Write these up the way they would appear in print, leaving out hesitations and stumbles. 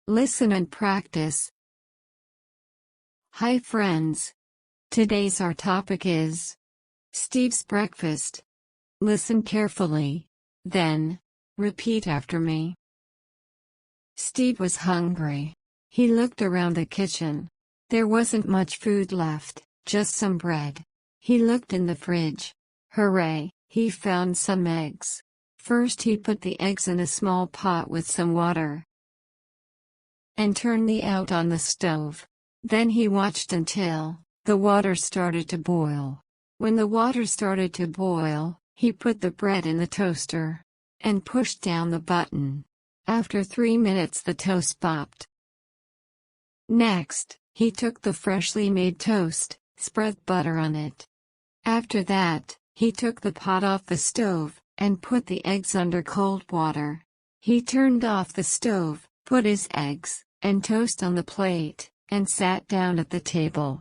Listen and practice. Hi friends. Today's our topic is Steve's breakfast. Listen carefully. Then, repeat after me. Steve was hungry. He looked around the kitchen. There wasn't much food left, just some bread. He looked in the fridge. Hooray, he found some eggs. First he put the eggs in a small pot with some water and turned the out on the stove. Then he watched until the water started to boil. When the water started to boil, he put the bread in the toaster and pushed down the button. After 3 minutes the toast popped. Next, he took the freshly made toast, spread butter on it. After that, he took the pot off the stove and put the eggs under cold water. He turned off the stove, put his eggs and toast on the plate, and sat down at the table.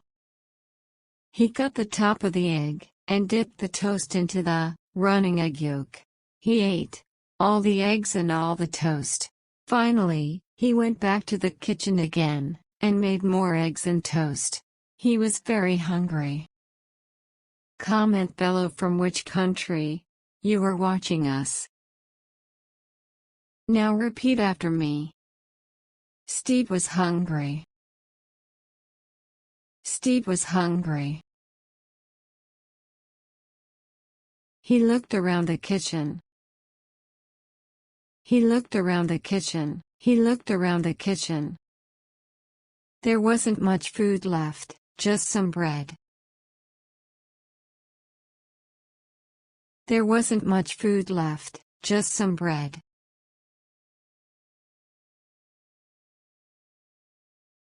He cut the top of the egg and dipped the toast into the running egg yolk. He ate all the eggs and all the toast. Finally, he went back to the kitchen again and made more eggs and toast. He was very hungry. Comment below from which country you are watching us. Now repeat after me. Steve was hungry. Steve was hungry. He looked around the kitchen. He looked around the kitchen. He looked around the kitchen. There wasn't much food left, just some bread. There wasn't much food left, just some bread.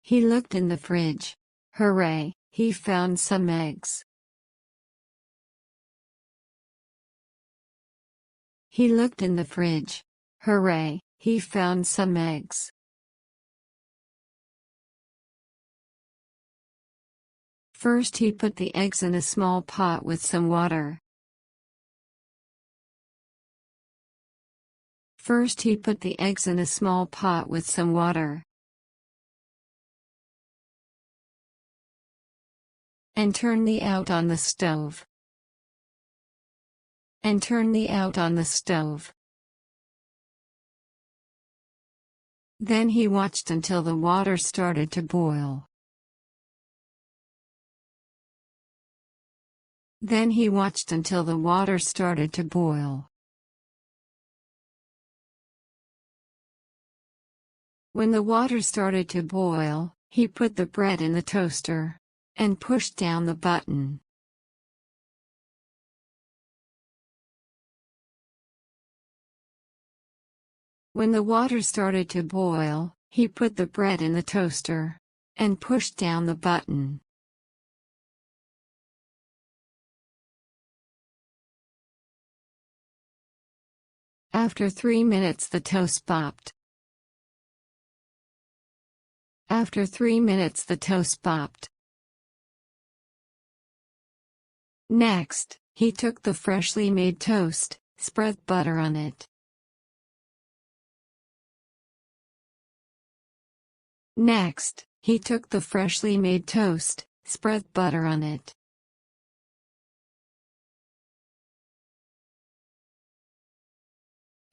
He looked in the fridge. Hooray, he found some eggs. He looked in the fridge. Hooray, he found some eggs. First he put the eggs in a small pot with some water. First he put the eggs in a small pot with some water and turned the out on the stove. And turned the out on the stove. Then he watched until the water started to boil. Then he watched until the water started to boil. When the water started to boil, he put the bread in the toaster and pushed down the button. When the water started to boil, he put the bread in the toaster and pushed down the button. After 3 minutes the toast popped. After 3 minutes the toast popped. Next, he took the freshly made toast, spread butter on it. Next, he took the freshly made toast, spread butter on it.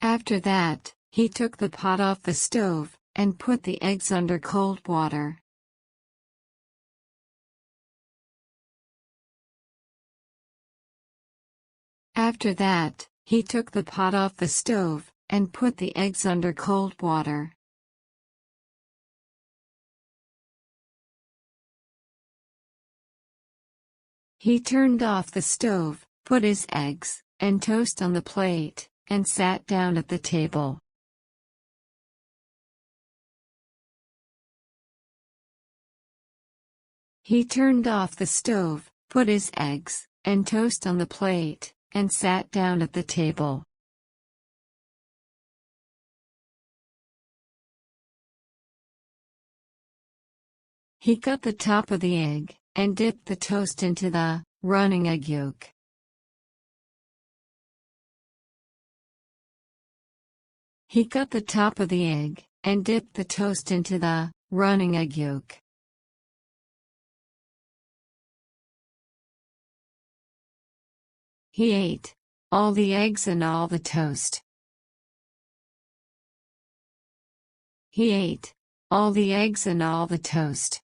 After that, he took the pot off the stove and put the eggs under cold water. After that, he took the pot off the stove and put the eggs under cold water. He turned off the stove, put his eggs and toast on the plate, and sat down at the table. He turned off the stove, put his eggs and toast on the plate, and sat down at the table. He cut the top of the egg and dipped the toast into the running egg yolk. He cut the top of the egg and dipped the toast into the running egg yolk. He ate all the eggs and all the toast. He ate all the eggs and all the toast.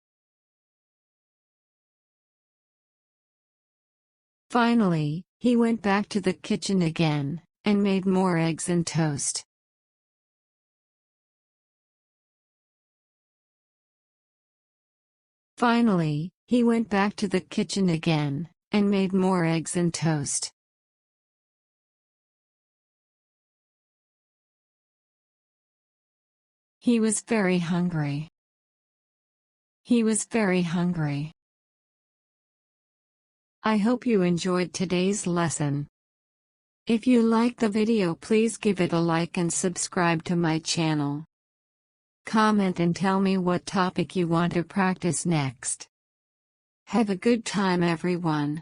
Finally, he went back to the kitchen again, and made more eggs and toast. Finally, he went back to the kitchen again, and made more eggs and toast. He was very hungry. He was very hungry. I hope you enjoyed today's lesson. If you liked the video, please give it a like and subscribe to my channel. Comment and tell me what topic you want to practice next. Have a good time, everyone.